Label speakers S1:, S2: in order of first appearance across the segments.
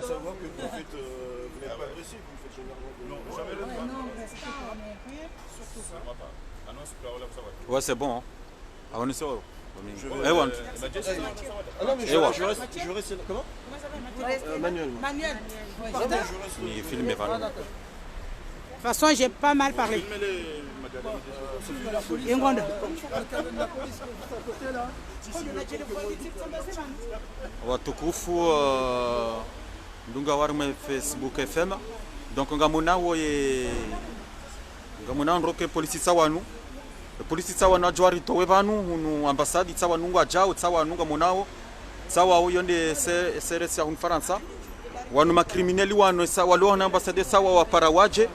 S1: savoir que vous faites, vous n'êtes pas agressif, vous faites généralement de...
S2: Non, jamais le
S3: Non, c'est ça, on est rien, surtout ça.
S4: Ouais, c'est bon. Ah, on est sûr.
S1: Je
S4: Eh, ouais.
S1: Ah non, mais je reste... Comment? Manuel.
S3: Manuel.
S1: Pardon, je reste...
S4: Il filme les vannes.
S3: De toute façon, j'ai pas mal parlé. Yengonda.
S4: Watukufu ndunga warme Facebook FM donc ngamunao nroke polisi tsawanu ajwari towe vanu hunu ambasadi tsawanu ngajao tsawanu ngamunao tsawa yonde CRS ya Faransa wanu makriminali wanu walo na ambasade sawa wa Parawaje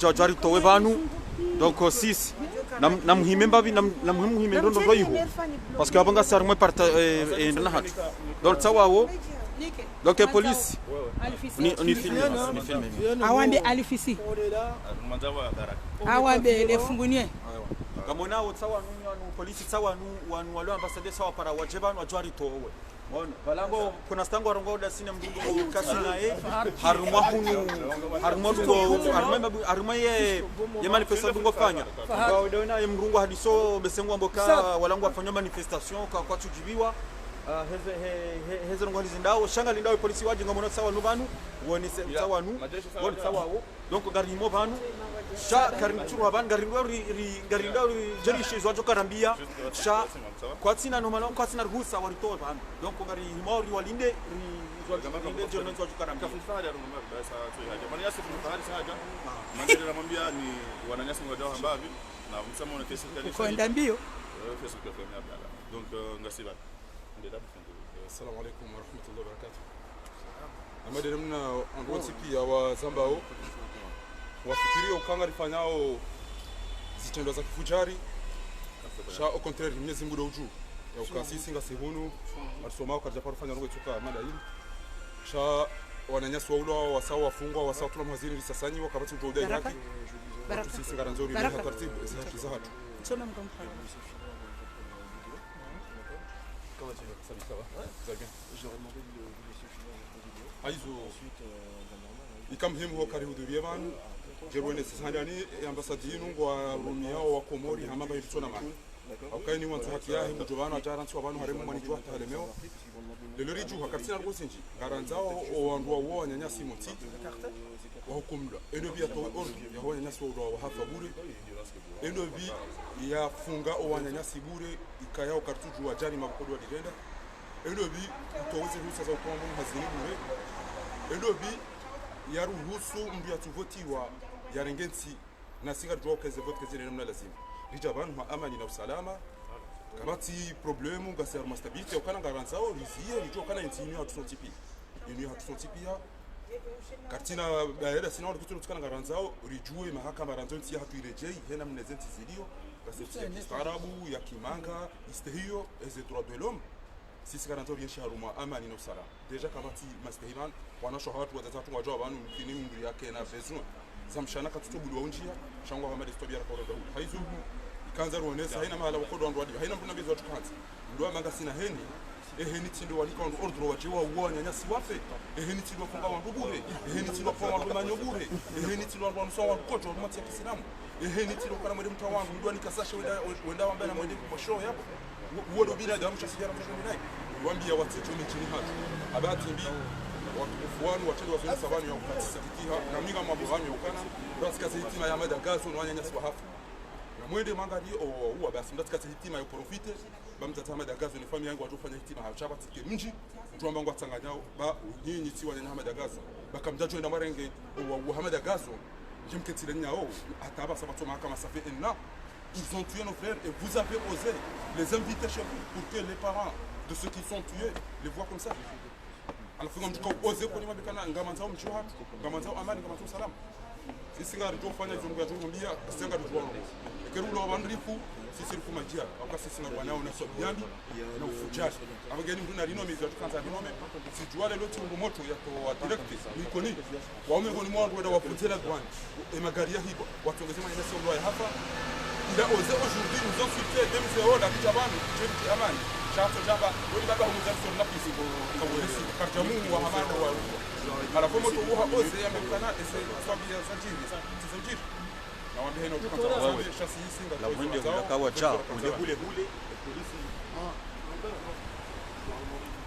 S4: ajwari towe vanu donc sisi na muhime mbavi na muhime ndondo roiho parce que abanga sarmwe parta ndana hatu donc tsawawo donc police ni filme
S3: Awambe alifisi awambe lefungunie
S4: kamona wo tsawa nu police tsawa nu wanu walo ambassadeur sawa para wajebanu ajwari towe ona balango kuna stango rongo da sine mdungu kasina haruma ye manifestation dungo fanya kwa udona ye mrungu hadiso besengwa mboka walango afanya manifestation kwa tujibiwa heze rongo lizindao shanga lindao polisi waje ngamona sawa nu banu woni sawa nu woni sawa wo donc garimo banu sha karinchuru haban garinda jeri shizo ajo karambia sha kwatsina no malon kwatsina ruhusa warito banu donc ngari himori walinde ri jono ajo karambia
S2: kafifari ya rumba basa tu haja mani yasi kufahari saja mandiri namwambia ni wananyasi ngadawa mbavi na msamo na kesi kali
S3: kwenda mbio
S2: Facebook FM ya bala donc ngasiba
S5: Assalamu alaikum wa rahmatullahi wa barakatuh. Amade namna ondwatiki ya wazambao wafikiria ukanga rifanyao zitendo za kifujari sha au contraire Mwenyezi Mungu uju ya ukasisi nga sehunu atusomao kaja parufanya ngo tuka mada hili sha wananyasi waulo wasawa wafungwa wasawa tula mwazini risasanyi wakabati ujoda yake baraka sisi ngaranzori ni taratibu za hatu
S3: soma mkomfanya
S5: Comment tu vas? Salut, ça va? Ouais. Ça va bien? J'aurais demandé de laisser finir votre vidéo. Ensuite, ikam him ho kari huduria banu jerwene sisandani ambasadinu ngwa rumia wa Komori hamamba yitsona mana akaini wantu hakia himu jovano ajara ntwa banu haremu mani jwa talemeo lelori ju hakatsina rwosenji garanzao o wandu wa nyanyasi moti wa hukumla eno bia to ordu ya wa nyanyasi wa hafa bure eno bi ya funga o wa nyanyasi bure ikayao kartuju wa jani mabukodo wa digenda eno bi utoweze ruhusa za ukombo hazini bure eno bi yaruhusu mndu yatuvotiwa yarengensi na singa jwa keze vote keze namna lazima rijabanu ma amani na usalama kabati problemu gasar mastabilite okana garanzao rizie rijo kana intinu hatusontipi inu hatusontipi kartina baada sina kitu tukana garanzao rijue mahakama ranzonti hatuirejei hena mnezenti zidio gaseti ya kistaarabu ya kimanga istehio eze droit de l'homme sisi garanzao riesha haruma amani na usalama deja kabati mastehiman wanasho watu watatu wajua banu mkini mndu yake na besoin zamshana katutubulwa unjia shangwa kama destobia kwa daud haizu kanza ruonesa haina mahala wakodo wandu wadi haina mtu nabizo watu kanza ndo amanga sina heni eheni tindo walika wandu ordro wajewa uwa nyanyasi wafe eheni tindo funga wandu bure eheni tindo kwa wandu manyo bure eheni tindo wandu sawa kojo rumati ya Kiislamu eheni tindo kana mwende mtu wangu ndo nikasasha wenda wamba na mwende kwa show hapo uodo bila damu cha sijara mtu ndani wambia watu chini hatu abati mbi watukufuanu wachezo wa sabani ya ukatisa kikiha na minga mabugami ya ukana rasika hitima ya madagazo na wanyanyasi wa hafu na mwende mangadi o huwa basi mdatika hitima ya profite bamtata madagazo ni family yangu watofanya hitima hachapa tike mji tuamba ngo atanganyao ba nyinyi ti wanyanya madagazo bakamdajo enda marenge wa madagazo jimketile nyao ataba sabato mahakama ça fait un an ils ont tué nos frères et vous avez osé les inviter chez vous pour que les parents de ceux qui sont tués les voient comme ça alafu mtu oze kwa nini mbekana ngamanzao mchuha ngamanzao amani ngamanzao salama sisi ngari tofanya hizo ngari tumbia senga tujuano kerulo wandrifu sisi rifu majia au sisi ngari wanao na sobiambi na ufujaji abageni mtu na rinome za tukanza rinome sijuale lote ngomoto ya to direct nikoni waume ngoni mwangu wenda wafutela gwani magari ya hibo watongezema ile sio ya hapa ila oze aujourd'hui nous ont cité dem zero da kitabani jeudi amani Chato jaba wani baba huza so na pisi ko polisi karjamu wa hamana wa mara kwa moto wa ose ya mekana ese swabia sajiri na wambe heno tukatoa chasi singa
S4: La mwende unakawa cha ule polisi.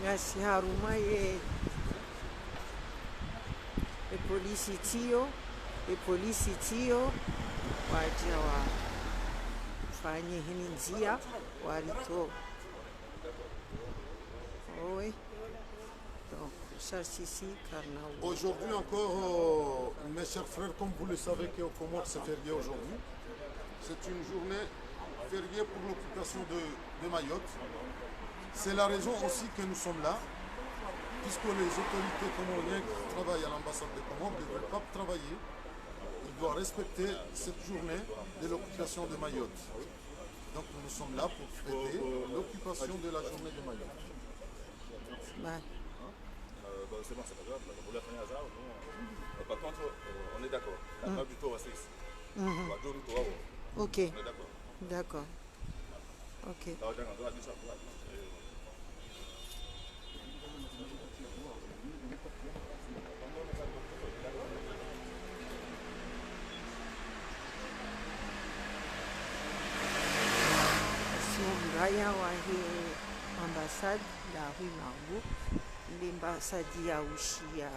S6: Merci haruma ye polisi tio waja wafanye hini njia walito. Oui. Donc, ici,
S7: aujourd'hui encore, mes chers frères, comme vous le savez qu'au Comores c'est férié aujourd'hui. C'est une journée fériée pour l'occupation de Mayotte. C'est la raison aussi que nous sommes là, puisque les autorités comoriennes qui travaillent à l'ambassade des Comores ne veulent pas travailler. Ils doivent respecter cette journée de l'occupation de Mayotte. Donc nous sommes là pour fêter l'occupation de la journée de Mayotte.
S2: C'est bon, c'est pas grave. Vous l'avez fait un hasard. Par contre, on est d'accord. La table du tour à 6.
S6: Ok.
S2: On est d'accord.
S6: D'accord. Ok. Raya wa hii ambassade la rue Marbourg, l'ambassade ya Ushia.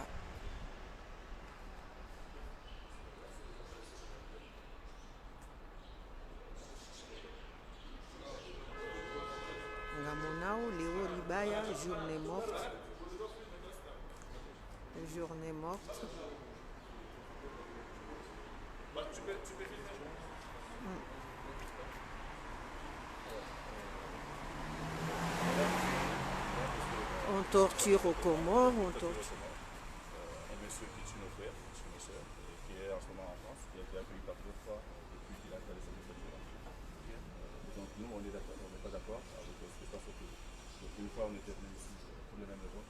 S6: Ngamonao Léo Ribaya, journée morte. Journée morte. On torture aux Comores, on torture.
S2: Un monsieur qui est nos frères, nos soeurs, qui est en ce moment en France, qui a été accueilli par 2 fois depuis qu'il a installé sa maison. Donc nous, on est d'accord, on n'est pas d'accord avec ce qui se passe au pays. Donc une fois, on était venu ici pour les mêmes raisons,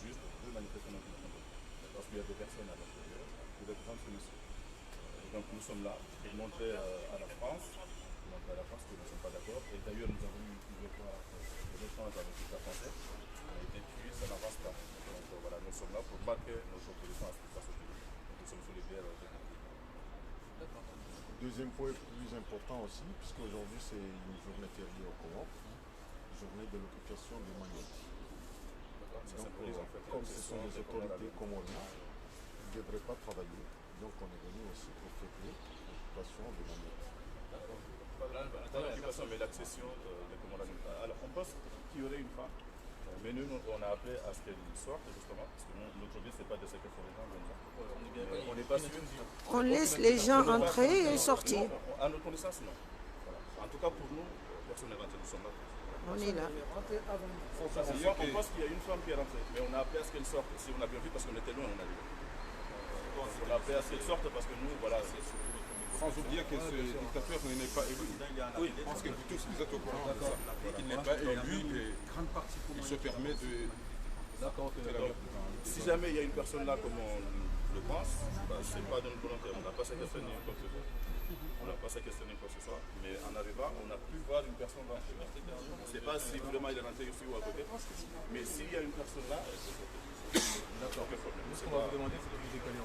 S2: juste 2 manifestations parce qu'il y a des personnes à l'intérieur qui représentent ce monsieur. Donc nous sommes là pour montrer à la France que nous ne sommes pas d'accord. Et d'ailleurs, nous avons eu plusieurs fois l'échange avec l'État français. Et puis, ça n'avance pas. Donc voilà, nous sommes là pour marquer notre opposition à ce qui se passe au pays. Nous sommes solidaires avec le pays.
S7: Deuxième point plus important aussi, puisque aujourd'hui c'est une journée fériée au Comores, journée de l'occupation de Mayotte. Donc, comme ce sont les autorités comoriennes, ils ne devraient pas travailler. Donc on est venu aussi pour fêter l'occupation de Mayotte.
S2: L'occupation, mais l'accession des Comores à la France, qu'il y aurait une femme. Mais nous, on a appelé à ce qu'elle sorte, justement, parce que notre but, ce n'est pas de séquestrer les gens. On n'est pas sûr.
S6: On laisse les gens entrer et sortir.
S2: À notre connaissance, non. Voilà. En tout cas, pour nous, personne n'est rentré, nous sommes là.
S6: On est là.
S2: On pense qu'il y a une femme qui est rentrée, mais on a appelé à ce qu'elle sorte. Si on a bien vu, parce qu'on était loin, on a vu. On a appelé à ce qu'elle sorte parce que nous, voilà, c'est...
S5: Sans oublier que ce dictateur n'est pas élu. Oui, je pense que vous tous vous êtes au courant de ça. Il n'est pas élu et il se permet de...
S2: Si jamais il y a une personne là comme on le pense, ce n'est pas de notre volonté. On n'a pas séquestré ni quoi que ce soit. On n'a pas séquestré ni quoi que ce soit. Mais en arrivant, on a pu voir une personne rentrer. On ne sait pas si vraiment il est rentré ici ou à côté. Mais s'il y a une personne là, d'accord, aucun problème. Ce qu'on va vous demander, c'est de vous décaler.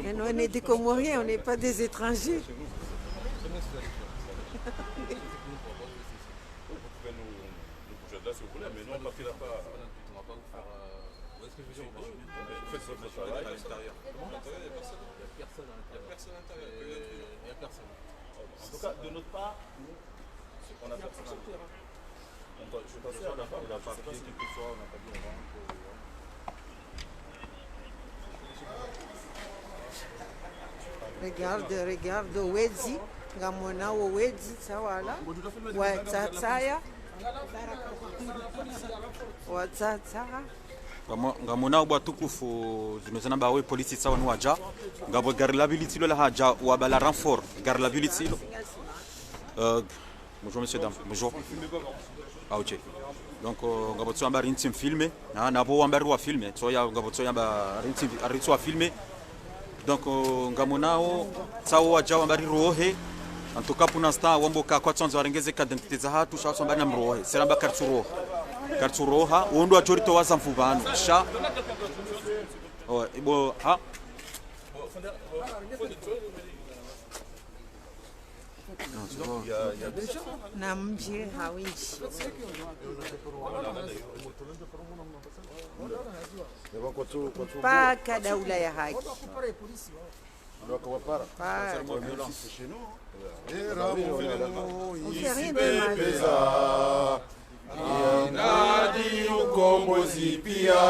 S6: Mais nous, on est des Comoriens, on n'est pas des étrangers.
S2: Vous pouvez nous bouger de là si vous voulez, mais nous on ne partira pas. Faites votre travail. À l'intérieur. Il n'y a personne à l'intérieur. Il n'y a personne. En tout cas, de notre part, nous, on a personne. Je pensais à la part, on a parlé quelquefois, on n'a pas dit on va.
S6: Regarde Wedzi, Gamona Wedzi, Sawala, Watsaya, Watsaya.
S4: Ngamona ubwa tukufu zimezana bawe polisi sawa ni waja ngabo garlability lo la haja wa bala renfort garlability lo bonjour monsieur dame bonjour ah ok donc ngabo tso amba rintim filme nabo amba rwa filme so ya ngabo tso amba rintim aritso filme donc ngamonao tsawo wajawa amba rohe en tout cas pour l'instant wamboka kwa tsanzo arengeze ka identité za hatu sha amba namrohe seramba kartsuroha wondo ajorito waza mfubano sha ibo ha
S6: na mji hawinchi mpaka daula ya haki.
S7: Inadi ukombozi pia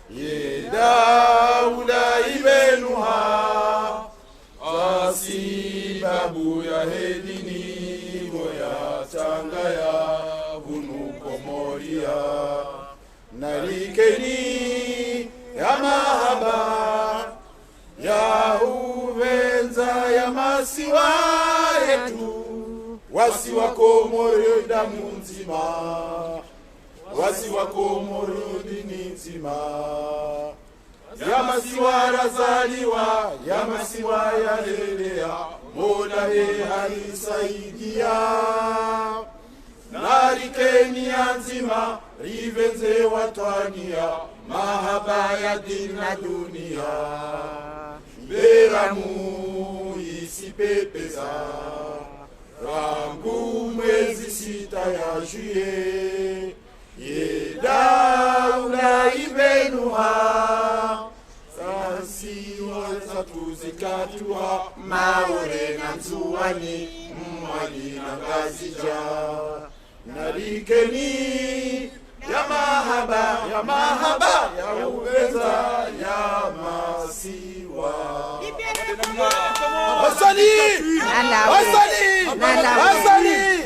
S7: ye daula ibenuha sababu ya hedini moya changaya hunukomoria narikeni ya mahaba ya uvenza ya masiwa yetu wasi wako moyo damu nzima wasi wako moyo dini nzima ya masiwa razaliwa ya masiwa ya lelea mola he halisaidia narikeni ya nzima rivenze watwania mahaba ya dini na dunia beramu isipepeza rangu mwezi sita ya juye ye daula ibenuha sasiwa zatuzikatua maore na nzuwani mwani na ngazija narikeni ya mahaba ya uweza ya masiwa Wasali!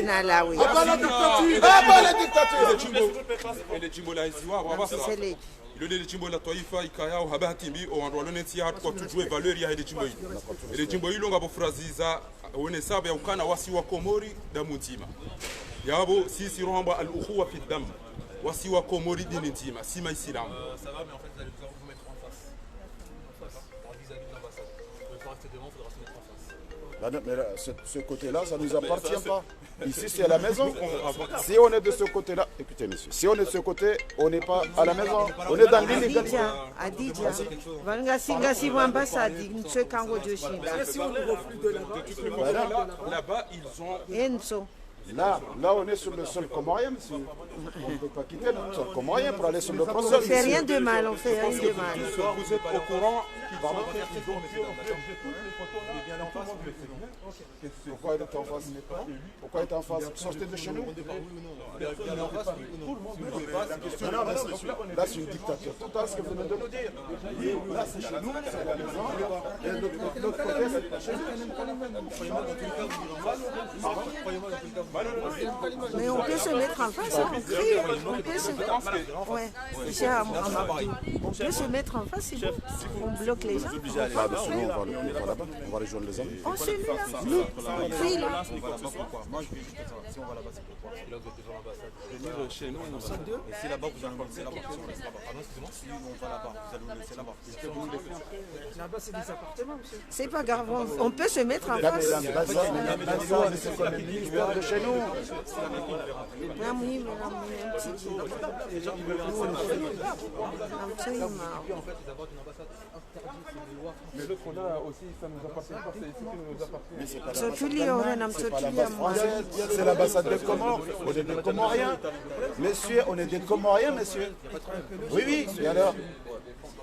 S6: Nalawi.
S7: Hapana dictature.
S5: Ile jimbo la Iziwa wabasa. Ile jimbo la Taifa ikayao habati mbi oandwaloneti hatu kwa tujue valeur ya ile jimbo hili. Ile jimbo hilo ngabo fraziza wene sababu ya ukana wasi wa Komori damu nzima. Yabo sisi rohamba al-ukhuwa fi dam. Wasi wa Komori dini nzima, si maïsilam.
S8: Ça va, mais en fait, vous allez vous mettre en face. Vis-à-vis de l'ambassade. Vous pouvez pas rester devant, il faudra se mettre en face.
S7: Là, mais là, ce côté-là, ça ne nous appartient pas. Ici, c'est à la maison. Si on est de ce côté-là, écoutez, monsieur, si on est de ce côté, on n'est pas à la maison. On est dans l'illégalité.
S6: Adidja. Ngasi ambassade, ntswe kango joshinda.
S8: Si on est reflux de
S5: Là-bas, ils ont...
S6: Enzo.
S7: Là, on est sur le sol comorien, monsieur. On ne peut pas quitter le sol comorien pour aller sur le
S6: On
S7: sol.
S6: ne fait rien de mal, on fait rien de mal.
S5: Vous êtes au courant qu'ils ont
S7: Pourquoi être en face? Pourquoi être en face? Sortez de chez nous. Non, là, c'est une dictature totale, ce que vous venez de nous dire. Là, c'est chez nous, c'est à la maison. Et l'autre côté, c'est pas chez nous.
S6: Mais on peut se mettre en face, on crie, on peut se... Ouais, on peut se mettre en face, c'est bon. On bloque les gens.
S7: Ah, mais sinon, on va là-bas, on va rejoindre les amis.
S6: On se met là, nous, on crie là.
S4: Moi je vais juste si on va là-bas c'est pourquoi là vous êtes devant l'ambassade. Venir chez nous on va là-bas. Et si là-bas vous allez nous laisser là-bas. Si on reste là-bas. Ah non excusez-moi. Si on va là-bas vous allez nous laisser là-bas.
S3: Là-bas, c'est des appartements, monsieur.
S6: C'est pas grave, on peut se mettre en
S7: Là, mais
S6: face.
S7: l'ambassade, c'est comme une ministère de chez nous.
S5: Mais l'autre on a aussi, ça nous appartient pas, c'est ici qui nous appartient.
S7: Mais c'est pas
S6: Mtsotulia
S7: française, c'est l'ambassade des Comores. On est des Comoriens. Monsieur, on est des Comoriens, monsieur. Oui, oui, et alors?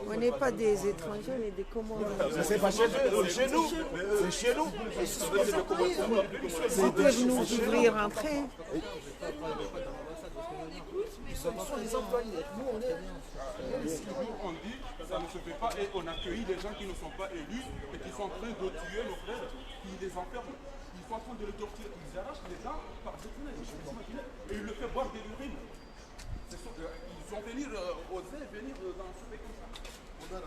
S6: On n'est pas des étrangers, on est des Comoriens.
S7: C'est pas chez eux, c'est chez nous. C'est chez nous.
S6: Ils peuvent nous ouvrir entrer.
S5: Nous on dit ça ne se fait pas et on accueille les gens qui ne sont pas élus et qui sont en train de tuer nos frères, qui les enferment. Ils sont en train de les torturer, ils arrachent les gens par des fenêtres et ils le font boire de l'urine. Ils ont osé venir dans ce pays comme ça.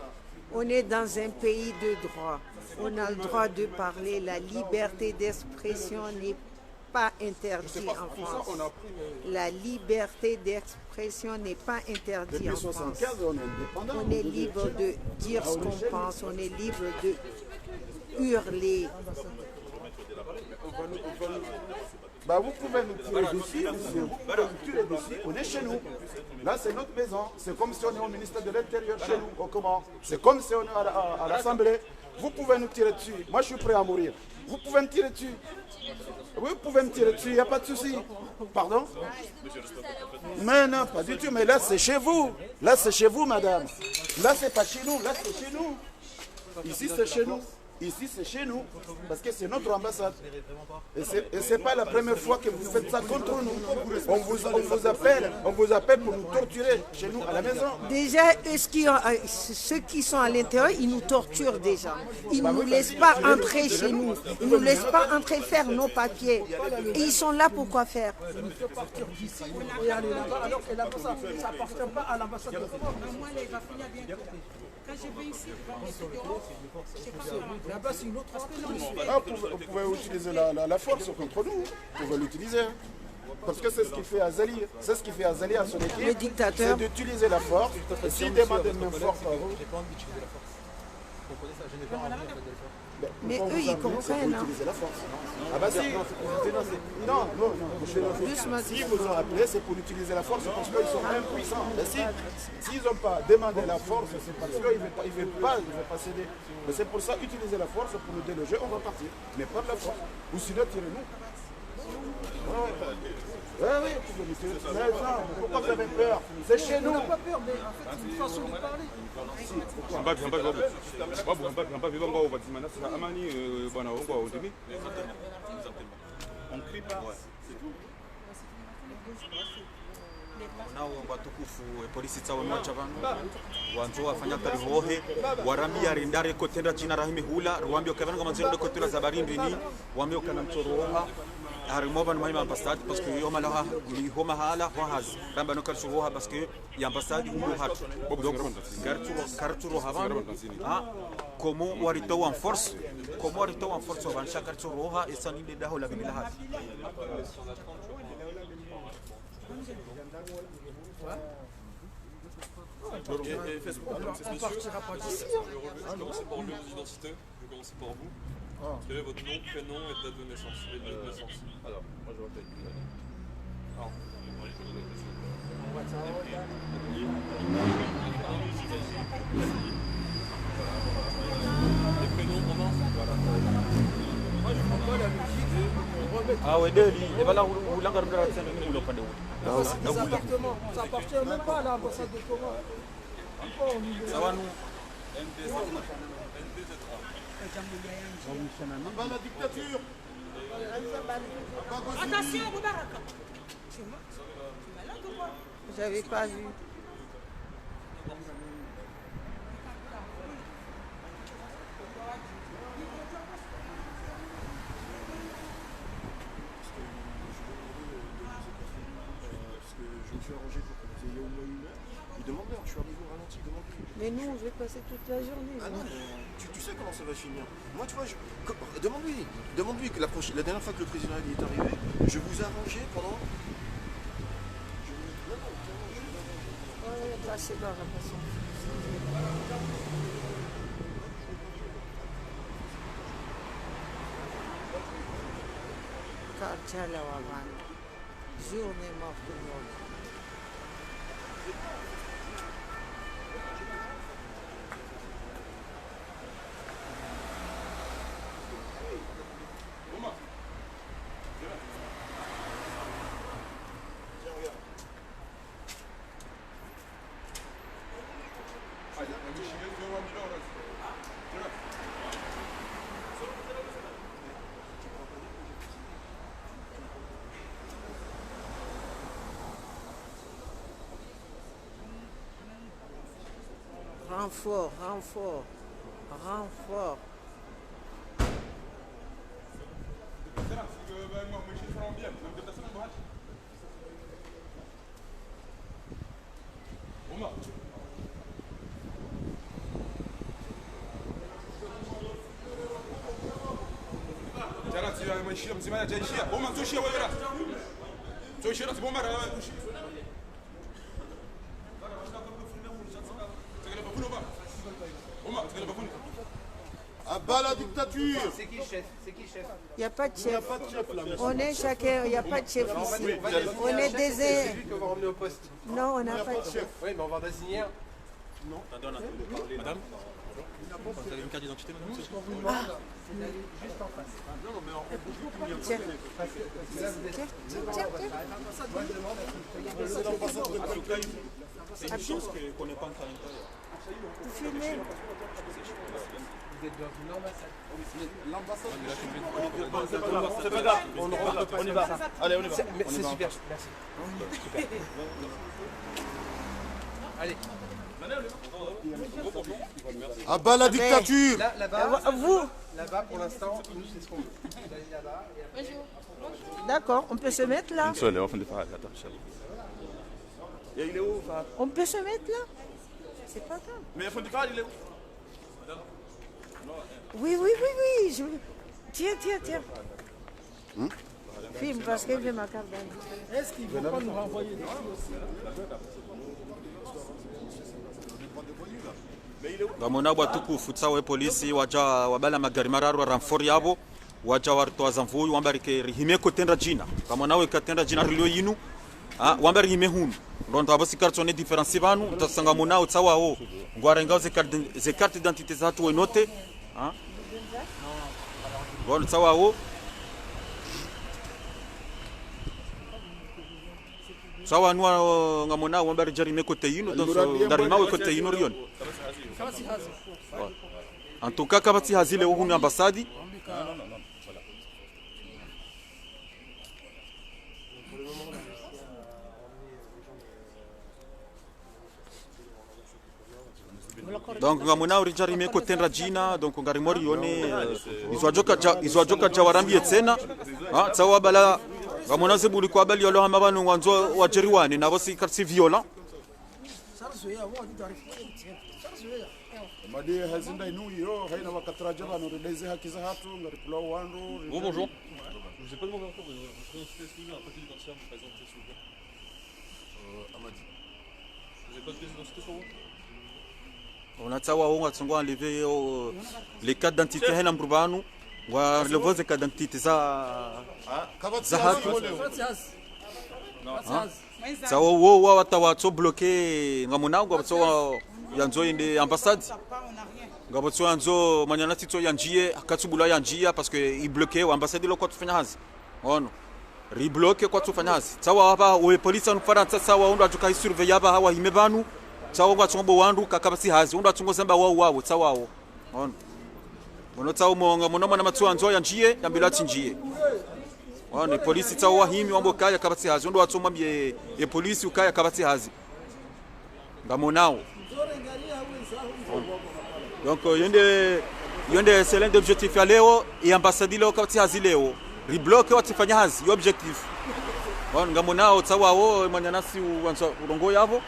S6: On est dans un pays de droit. On a le droit de parler. La liberté d'expression n'est pas interdit en France. La liberté d'expression n'est pas interdite en France.
S9: Depuis 1975, on est indépendant.
S6: On est libre de dire ce qu'on pense, on est libre de hurler.
S9: Bah, vous pouvez nous tirer dessus, vous pouvez nous tirer dessus, on est chez nous. Là, c'est notre maison. C'est comme si on est au ministère de l'Intérieur chez nous. Oh, comment? C'est comme si on est à l'Assemblée. Vous pouvez nous tirer dessus. Moi, je suis prêt à mourir. Vous pouvez me tirer dessus. Oui, vous pouvez me tirer dessus, il n'y a pas de souci. Pardon? Mais non, pas du tout. Mais là, c'est chez vous. Là, c'est chez vous, madame. Là, c'est pas chez nous. Là, c'est chez nous. Ici, c'est chez nous. Ici, c'est chez nous, parce que c'est notre ambassade. Et ce n'est pas la première fois que vous faites ça contre nous. On vous appelle pour nous torturer chez nous, à la maison.
S6: Déjà, ceux qui sont à l'intérieur, ils nous torturent déjà. Ils ne nous laissent pas entrer chez nous. Ils ne nous laissent pas entrer faire nos papiers. Et ils sont là pour quoi faire?
S3: On nous fait partir d'ici et aller là-bas, alors que l'ambassade, ça n'appartient pas à l'ambassade de France.
S10: Quand je vais ici,
S3: là-bas, c'est une autre
S9: vous pouvez utiliser la force contre nous. Vous pouvez l'utiliser. Parce que c'est ce qu'il fait Azali. C'est ce qu'il fait Azali à son équipe.
S6: Le dictateur.
S9: C'est d'utiliser la force. Et s'il demande une même force à vous.
S8: J'ai pas envie d'utiliser la force. Vous comprenez ça? Je n'ai pas envie en fait, de le faire.
S6: Mais eux, ils comprennent.
S9: Utiliser la force. Ah bah si. Non. S'ils vous ont appelé, c'est pour utiliser la force parce qu'ils sont impuissants. Mais s'ils n'ont pas demandé la force, c'est parce qu'ils ne veulent pas céder. Mais c'est pour ça, utiliser la force pour nous déloger, on va partir. Mais pas de la force. Ou sinon, tirez-nous. Oui, vous pouvez nous tirer. Mais non, pourquoi vous avez peur? C'est chez nous.
S3: On n'a pas peur, mais en fait, c'est une façon de parler.
S2: On crie pas.
S4: nao watukufu polisi tsawo mwacha vanhu wanzo wafanya karihohe waramia rindare kotenda china rahimi hula rwambio kavana kama nzendo kotera za barindi ni wambio kana mtoroha harimova numa ambassade parce que yoma la li homa hala hohaz ramba no kalsuroha parce que ya ambassade uyo hat karturo havano como warito en force van chakar roha et sans l'idée d'aho la villa
S8: On partira pas d'ici. Je vais commencer par le lieu d'identité. Je vais commencer par vous. Quel est votre nom, prénom et date de naissance?
S2: Alors, moi je m'appelle Bilal. Alors,
S8: les prénoms romains?
S3: Moi, je prends pas la logique de remettre.
S4: Ah ouais, et voilà, où l'angar de la scène, où l'on prend des
S3: Exactement. Ça appartient même pas à l'ambassade de Comores.
S4: ça va nous.
S7: Pas la dictature.
S10: attention, Boubaraka. C'est moi. Tu es malade ou quoi?
S6: J'avais pas vu.
S1: Je me suis arrangé pour que vous ayez au moins une heure. Il demandait, je suis arrivé au ralenti, il demandait.
S6: Mais nous, on va passer toute la journée.
S1: Ah non, tu sais comment ça va finir. Moi, tu vois, demande-lui que la dernière fois que le président est arrivé, je vous ai arrangé pendant.
S6: Ouais, passez par la façon. Quartier la Havane. Journée morte de mort. Renfort.
S5: maishia mzima hajaishia. Oma toshia wewe rasi. Toshia rasi bomba rawa kushi.
S7: À bas la dictature.
S8: C'est qui chef? C'est qui chef?
S6: Il n'y a pas de chef. On est chacun, il n'y a pas de chef ici. On est des...
S8: C'est lui qu'on va emmener au poste.
S6: Non, on n'a pas de chef.
S8: Oui, mais on va en désigner un.
S2: Non. Attendez, on a parlé. Madame, vous avez une carte d'identité, madame?
S3: Nous, ce qu'on vous demande, c'est d'aller juste en face.
S1: Non, mais on
S6: Tiens. Tiens.
S3: Moi, je demande à ce
S1: c'est l'ambassade de Calcutta.
S4: C'est une chose qu'on n'est pas en train d'intérieur.
S6: Vous filmez.
S8: Vous êtes dans une ambassade.
S1: L'ambassade. C'est pas grave, on ne rentre pas, on y va. Allez, on y va.
S8: Mais c'est super, merci. Super. Allez.
S7: À bas la dictature.
S8: Là-bas,
S6: Vous,
S8: là-bas, pour l'instant, nous, c'est ce qu'on veut. Vous allez là-bas. Et après...
S6: d'accord, on peut se mettre là.
S1: Il est où, Fahad?
S6: On peut se mettre là. C'est pas grave.
S1: Mais Fahad, il est où?
S6: Oui. Tiens. Filme parce que j'ai ma carte d'identité.
S3: Est-ce qu'ils ne vont pas nous renvoyer dessus aussi?
S4: ngamona bwatukufu tsawe polisi waja wabala magari mararu ramfori yabo waja wartoaza mvuyu wambarike rihime kotenda jina ngamona we katenda jina rilio yinu wambari hime hunu ndo abo sikartone difference banu utasanga mona tsawa o ngwarenga ze carte d'identité za tu note bon tsawa o sawa nwa ngamona wambari jarime kote yinu donc ndarima we kote yinu rion. En tout cas, kabati hazile uhuni ambasadi. Donc ngamona urijari meko tenra jina donc ngarimori yone izwajoka jawarambi etsena tsawa bala ngamona zebuli kwa bali yolo hamabanu wanzo wajeriwane nabo si karsi violent.
S9: Madi hazinda inu yo haina wakatraja bano redeze haki za hatu ngaripula wandu.
S2: Bonjour. Je vous ai pas demandé encore de vous présenter, s'il vous plaît, un papier d'identité à vous présenter, s'il vous plaît. Amadi. Vous n'avez pas de pièce d'identité sur vous?
S4: On a tsawa on a enlevé les cartes d'identité hena mbrubanu wa relever les cartes d'identité za hatu. Tsawa wo wa watawa tso bloqué ngamona ngwa tso yanzo inde ambassade ngabo tso yanzo manyana tso yanjie akatsubula yanjia parce que il bloqué wa ambassade lo kwa tufanya hazi ono ri bloqué kwa tufanya hazi tsawa hapa we police en France tsawa ndo atuka surveiller hapa hawa himebanu tsawa ngwa tsombo wandu kakabasi hazi ndo atungo samba wao tsawa wo ono mono tsawa monga mono mana matso yanzo yanjie yambila tinjie ono police tsawa himi wambo kaya kabasi hazi ndo atsomba ye police ukaya kabasi hazi ngamonao. Donc yende c'est l'un des objectifs ya leo et ambassade leo kati hazi leo ribloke watifanya hazi yo objectif ngamonao tsawao manyanasi wanza urongo yavo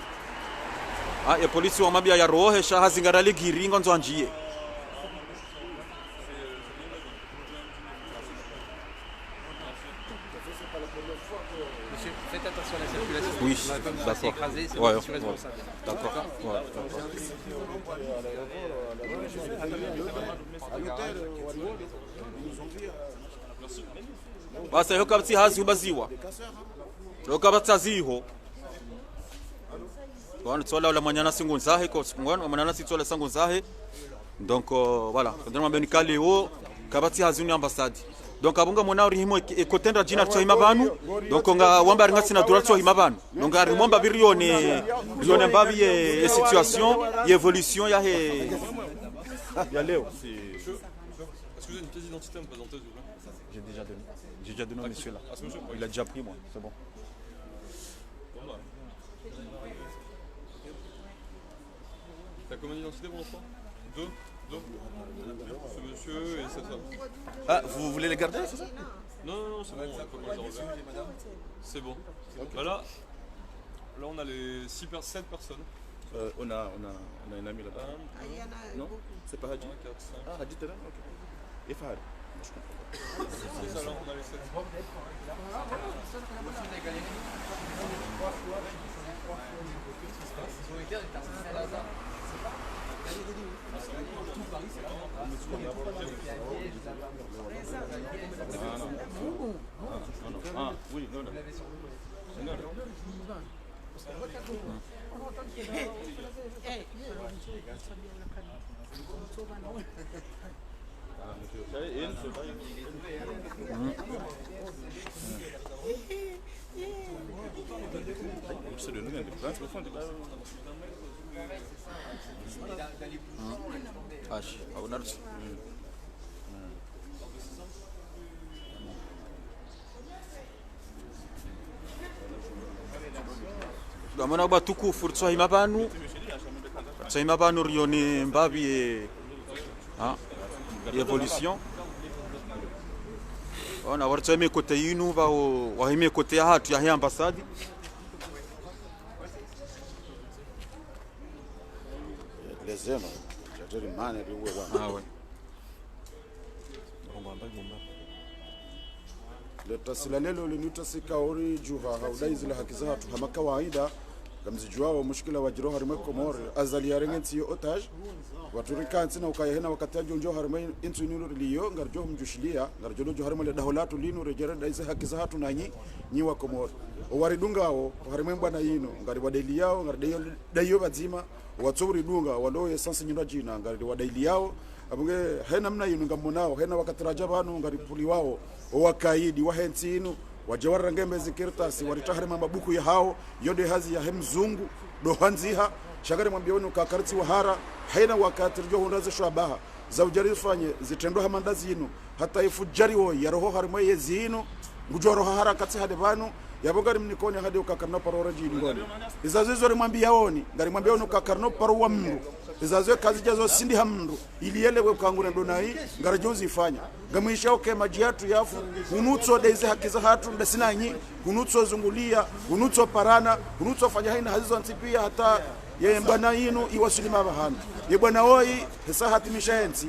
S4: ya polisi wa mabia ya rohe sha hazi ngarale giringo nzo anjie.
S8: Monsieur, faites attention à la circulation.
S4: Oui,
S8: d'accord. Écrasé, c'est
S4: ouais,
S8: responsable.
S4: D'accord. Basa yo kabati hazi ubaziwa. Yo kabati haziho. Bon, tsola la manyana singo nzahe ko ngwana manana tsola sango nzahe. Donc voilà, ndema benikale o kabati hazi ni ambassade. Donc abunga mona urihimo ekotenda jina tso himabanu donc nga wamba ringa sina dura tso himabanu donc arimomba birione mbabi ye situation ye évolution ya he ya leo.
S2: Est-ce que vous avez une pièce d'identité à me présenter, s'il vous plaît?
S4: J'ai déjà donné au monsieur là. Il a déjà pris moi, c'est bon.
S2: T'as combien d'identités pour l'instant? Deux. Ce monsieur et cette femme.
S1: Ah, vous voulez les garder, c'est ça?
S2: Non, c'est bon, on va pas les enlever. C'est bon. Bah là, on a les 7 personnes.
S1: On a une amie là-bas. Non? C'est pas Hadji?
S2: 4, 5.
S1: Ah, Hadji t'es là? Ok. Et Fahad?
S2: Oui, non, non.
S4: Gamana batukufu tsahima banu rione mbabi evolution ona wartsame kote yinu ba wahime kote ya hatu ya ambassade
S9: les hommes j'adore mane riwe bana
S4: ouais
S9: letasila lelo linutasika ori juha haudaizi haki za hatu kama kawaida kamzijuao mushkila wa jiro harime komore azali yarengensi yo otage waturikansi na ukayehena wakati ajo njo harime intu nuru liyo ngarjo mjushilia ngarjo jo harime le daholatu linu rejere daizi haki za hatu nanyi nyiwa komore owaridungao harime bwana yino ngari wadaili yao ngari dayo bazima watsuri dunga walo essence nyinda jina ngari wadaili yao abunge hena mna yino ngamonao hena wakatiraja banu ngari puli wao wakaidi wahensi inu wajawara ngembe zikirtasi waritahari mabuku ya hao yode hazi ya hemzungu dohanziha shagari mwambioni ukakariti wahara haina wakati rjo hundaze shuabaha za ujari fanye zitendo hamandazi inu hata ifujari wo ya roho harimwe yezi inu ngujwa roho harakati hade banu yabogari mnikoni hade ukakarno parora jini ngoni izazizo rimwambia honi ngari mwambia honi ukakarno paruwa mndu izazizo kazi jazo sindi hamndu iliyele wekangune donai ngarajozi ifanya ngamisha oke majiatu yafu hunutso deize haki za hatu ndasinanyi hunutso zungulia hunutso parana hunutso fanya haina hazizo ntipia hata ye mbana yinu iwasulima bahana ye bwana oi hesa hatimisha enzi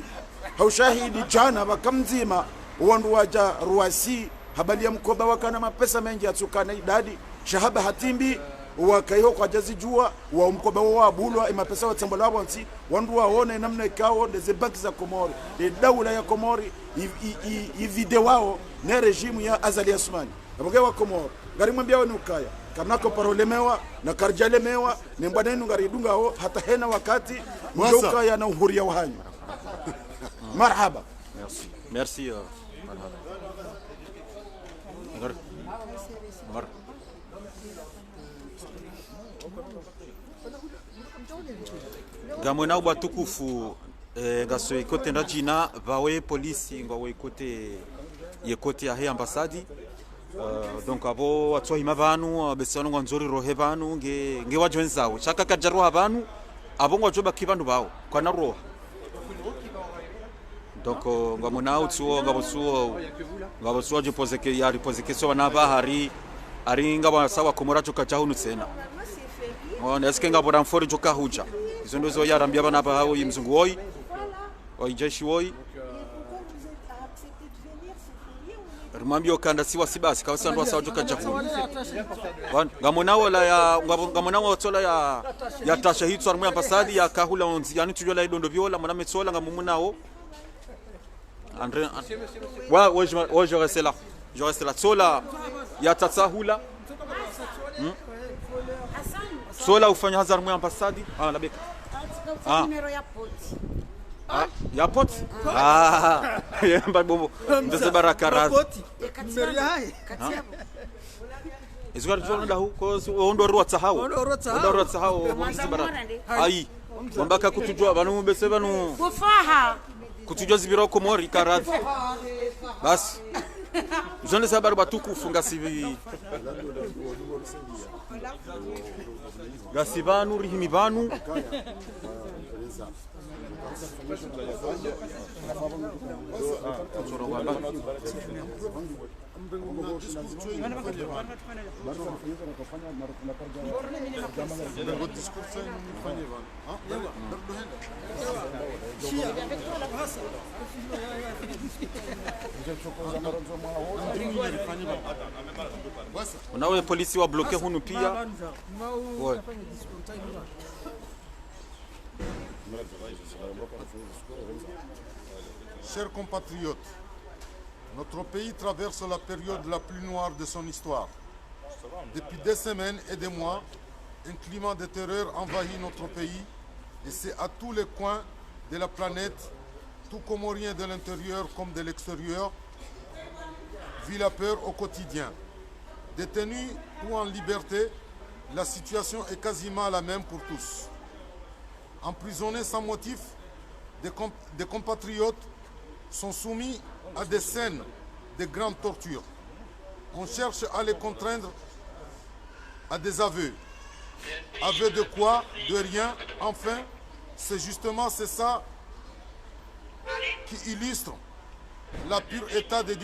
S9: haushahidi jana bakamzima uwandu waja ruasi habali ya mkoba wakana mapesa mengi atsukana idadi shahaba hatimbi wakaiho kwa jazi jua wa mkoba wa bulwa imapesa watsambo labo nti wandu waone namna ikao ndeze banki za Komori de daula ya Komori i video wao ne regime ya Azali Asmani aboge wa Komori ngari mwambia wenu kaya kanako parolemewa na karjalemewa ni mbwana yenu ngari dungao hata hena wakati mjoka ya na uhuria wa hanyu marhaba
S4: merci gamona ubatukufu ngaso ikote ndajina bawe polisi ngawe ikote ya he ambassade donc abo watsohima banu besano ngwanzori rohe banu nge wajwenzawo chaka kajarwa abantu abo ngwajoba kibandu bawo kwana roha donc ngamona utsuo ngabosuo je pose que ya repose question bana bahari ari ngaba sawa komora choka chahunu tsena ona eske ngabora mfori choka huja izo ndo zo yarambia bana ba hawo yimzungu woi jeshi woi rumambio kanda siwa sibasi kawasa ndo sawa choka chahunu ngamona wala ya ngamona watola ya tasha hitso armu ambassade ya kahula onzi yani tujola idondo viola mwana metsola ngamumunao André, ouais, je reste là. Je reste là. Sola, ya tatsahula. Sola ufanya hazard mwa ambassade. Ah, la beka.
S10: Numero ya poti.
S4: Ya poti? Yamba bobo. Ndese baraka raz.
S3: Numero ya hai.
S4: Izwar jona dahu ko ondo ro tsahao. Ondo ro tsahao ndese baraka. Ai. Mbaka kutujua banu mbese banu.
S10: Kufaha.
S4: Kutujua zibiro Komori karadhi basi zone sababu batukufu ngasibi gasibanu rihimi banu Unawe polisi wa bloke hunu pia. Ouais.
S7: Chers compatriotes, notre pays traverse la période la plus noire de son histoire. Depuis des semaines et des mois, un climat de terreur envahit notre pays et c'est à tous les coins de la planète, tout Comorien de l'intérieur comme de l'extérieur, vit la peur au quotidien. Détenus ou en liberté, la situation est quasiment la même pour tous. Emprisonnés sans motif, des compatriotes sont soumis à des scènes de grandes tortures. On cherche à les contraindre à des aveux. Aveux de quoi? De rien. Enfin, c'est ça qui illustre la pure état de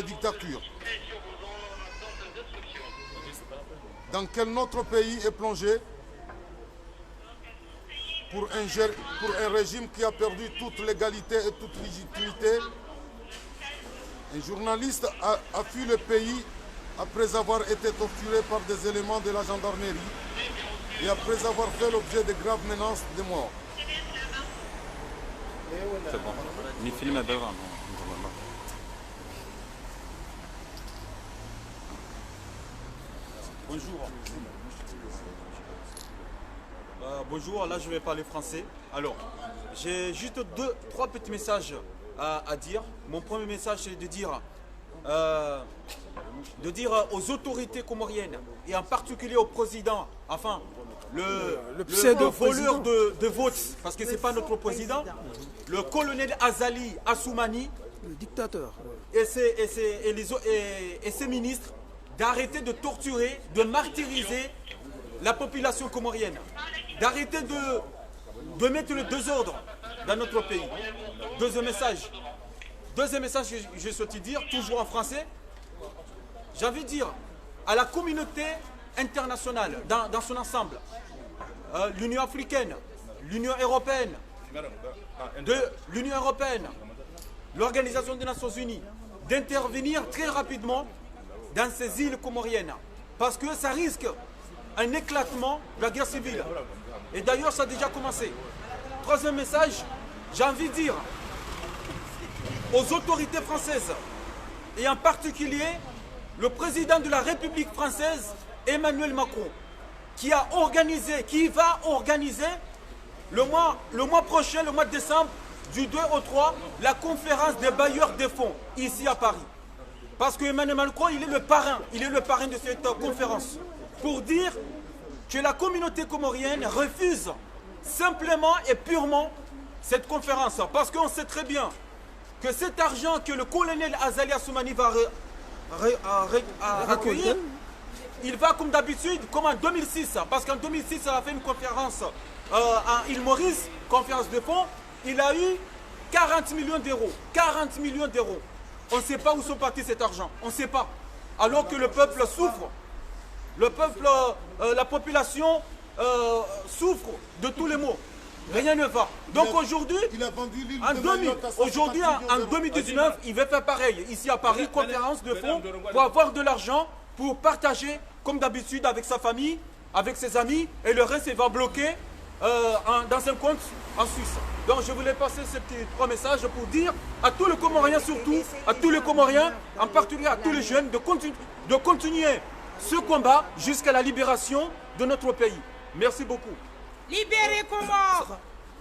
S7: dictature. Dans quel notre pays est plongé pour un régime qui a perdu toute légalité et toute légitimité? Un journaliste a fui le pays après avoir été torturé par des éléments de la gendarmerie et après avoir fait l'objet de graves menaces de mort.
S4: C'est bon. Ni film devant. Bonjour. Bonjour, là je vais parler français. Alors, j'ai juste 3 petits messages à dire. Mon premier message c'est de dire aux autorités comoriennes et en particulier au président, enfin le voleur de votes, parce que ce n'est pas notre président, le colonel Azali Assoumani,
S3: le dictateur,
S4: et ses ministres, d'arrêter de torturer, de martyriser la population comorienne, d'arrêter de mettre le désordre dans notre pays. Deuxième message, je souhaite dire, toujours en français, j'ai envie de dire à la communauté internationale dans son ensemble, l'Union africaine, l'Union européenne, l'Organisation des Nations Unies, d'intervenir très rapidement dans ces îles comoriennes, parce que ça risque un éclatement de la guerre civile. Et d'ailleurs, ça a déjà commencé. Troisième message, j'ai envie de dire aux autorités françaises, et en particulier le président de la République française, Emmanuel Macron, qui va organiser le mois prochain, le mois de décembre, du 2 au 3, la conférence des bailleurs de fonds, ici à Paris. Parce que Emmanuel Macron, il est le parrain de cette conférence. Pour dire que la communauté comorienne refuse simplement et purement cette conférence. Parce qu'on sait très bien que cet argent que le colonel Azali Assoumani va recueillir, il va comme d'habitude, comme en 2006. Parce qu'en 2006, il a fait une conférence à île Maurice, conférence de fonds. Il a eu 40 millions d'euros. 40 millions d'euros. On ne sait pas où sont partis cet argent. On ne sait pas. Alors que le peuple souffre. La population souffre de tous les maux. Rien ne va. Donc aujourd'hui, en 2019, il va faire pareil. Ici à Paris, conférence de fonds pour avoir de l'argent, pour partager, comme d'habitude, avec sa famille, avec ses amis. Et le reste, il va bloquer dans un compte en Suisse. Donc je voulais passer ces petits 3 messages pour dire à tous les Comoriens, surtout, à tous les Comoriens, en particulier à tous les jeunes, de continuer ce combat jusqu'à la libération de notre pays. Merci beaucoup.
S10: Libérez Comores.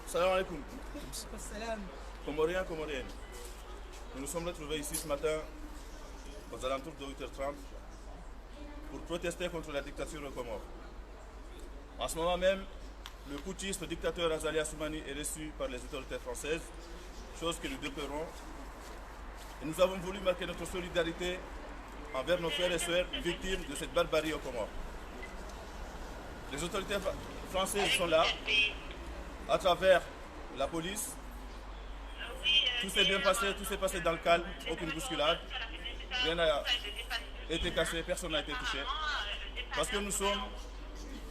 S2: Salam alaikum. Comoriens, Comoriennes. Nous nous sommes retrouvés ici ce matin aux alentours de 8h30 pour protester contre la dictature au Comores. En ce moment même, le putschiste dictateur Azali Assoumani est reçu par les autorités françaises, chose que nous déplorons. Et nous avons voulu marquer notre solidarité envers nos frères et sœurs victimes de cette barbarie au Comores. Les autorités françaises sont là, à travers la police. Tout s'est bien passé, tout s'est passé dans le calme, aucune bousculade. Rien n'a été cassé, personne n'a été touché. Parce que nous sommes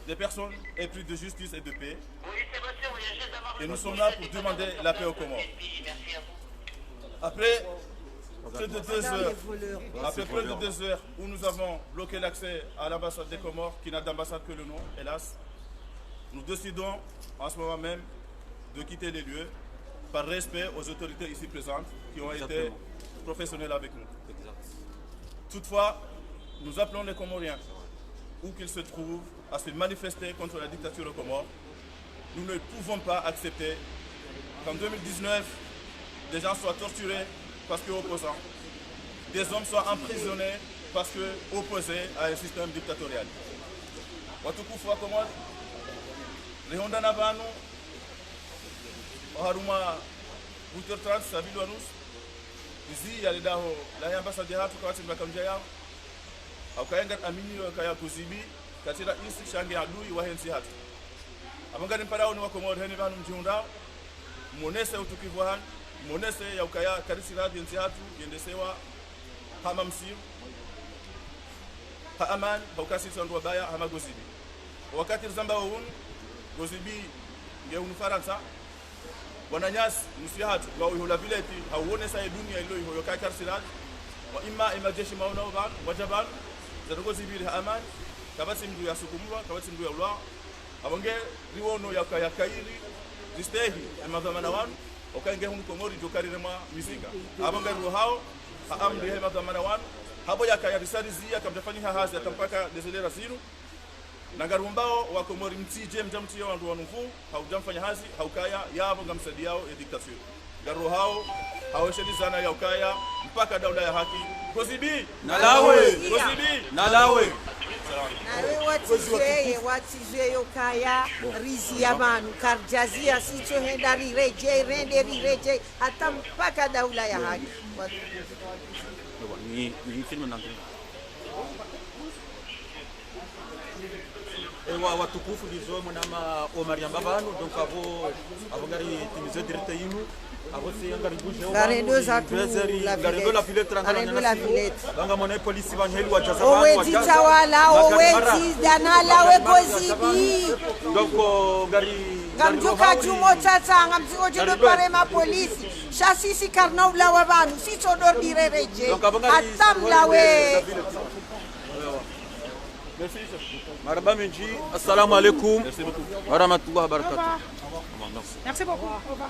S2: des personnes épris de justice et de paix. Et nous sommes là pour demander la paix aux Comores. Après près de 2 heures, après près de 2 heures où nous avons bloqué l'accès à l'ambassade des Comores, qui n'a d'ambassade que le nom, hélas, nous décidons en ce moment même de quitter les lieux par respect aux autorités ici présentes qui ont été professionnelles avec nous. Toutefois, nous appelons les Comoriens, où qu'ils se trouvent, à se manifester contre la dictature aux Comores. Nous ne pouvons pas accepter qu'en 2019, des gens soient torturés parce qu'opposants, des hommes soient emprisonnés parce qu'opposés à un système dictatorial. Watukufu wa Komoro, rihondana vanu, oharuma 8h30 sabili wanus, izi yalidaho la ambassade hatu kwa timba kamja yao, au kayenga amini kaya kuzibi, katira isi shangi adui wa hensi hatu. Amangani mparao ni wa Komoro heni vanu mjiundao, monese utukivu hanu, monese ya ukaya karisiradi hensi hatu, yendesewa hama msiu, ha aman, haukasi sandu wabaya, hama gozibi. Wakati zamba waunu, gozibi ngeunu Faransa, wananyasi musihatu wa uhola vileti hauone sa dunia ilo ihoyo ka karsiral wa imma jeshi mauna wa wajaban zadogo zibiri aman kabati mdu ya sukumwa kabati mdu ya ulwa abonge riwono ya kairi distehi amadhamana wan okainge hunu Komori jokarire ma mizinga abonge ro hao amri he madhamana wan habo ya kaya risali zia kamjafanya hazi atampaka deselera sinu Nangarumbao wa Komori mtije mtamtia wandu wanufu haujamfanya hazi haukaya yabo ngamsadi yao ya diktature garu hao hawesheli sana ya ukaya mpaka daula ya haki Kozibi
S4: nalawe
S2: Kozibi
S4: nalawe
S6: nawe watizwe yokaya rizi ya manu karjazia sicho henda rireje rende rireje hata mpaka daula ya haki
S4: ni film na watukufu dizo mwanama Omar Yambabano donc avo ngari timizo direct yinu avo se ngari buje
S6: garendo za
S4: garendo la Villette
S6: garendo la Villette
S4: banga mona police van heli wajaza
S6: oweti tawala oweti danala we Kozibi
S4: donc ngari
S6: ngamjuka jumo tata ngamjuko judo pare ma polisi shasisi karna ula wa banu sicho dor direreje atamla we
S4: Marhaba Menji, assalamu alaikum wa rahmatullahi wa barakatuh.
S10: Merci beaucoup. Au revoir.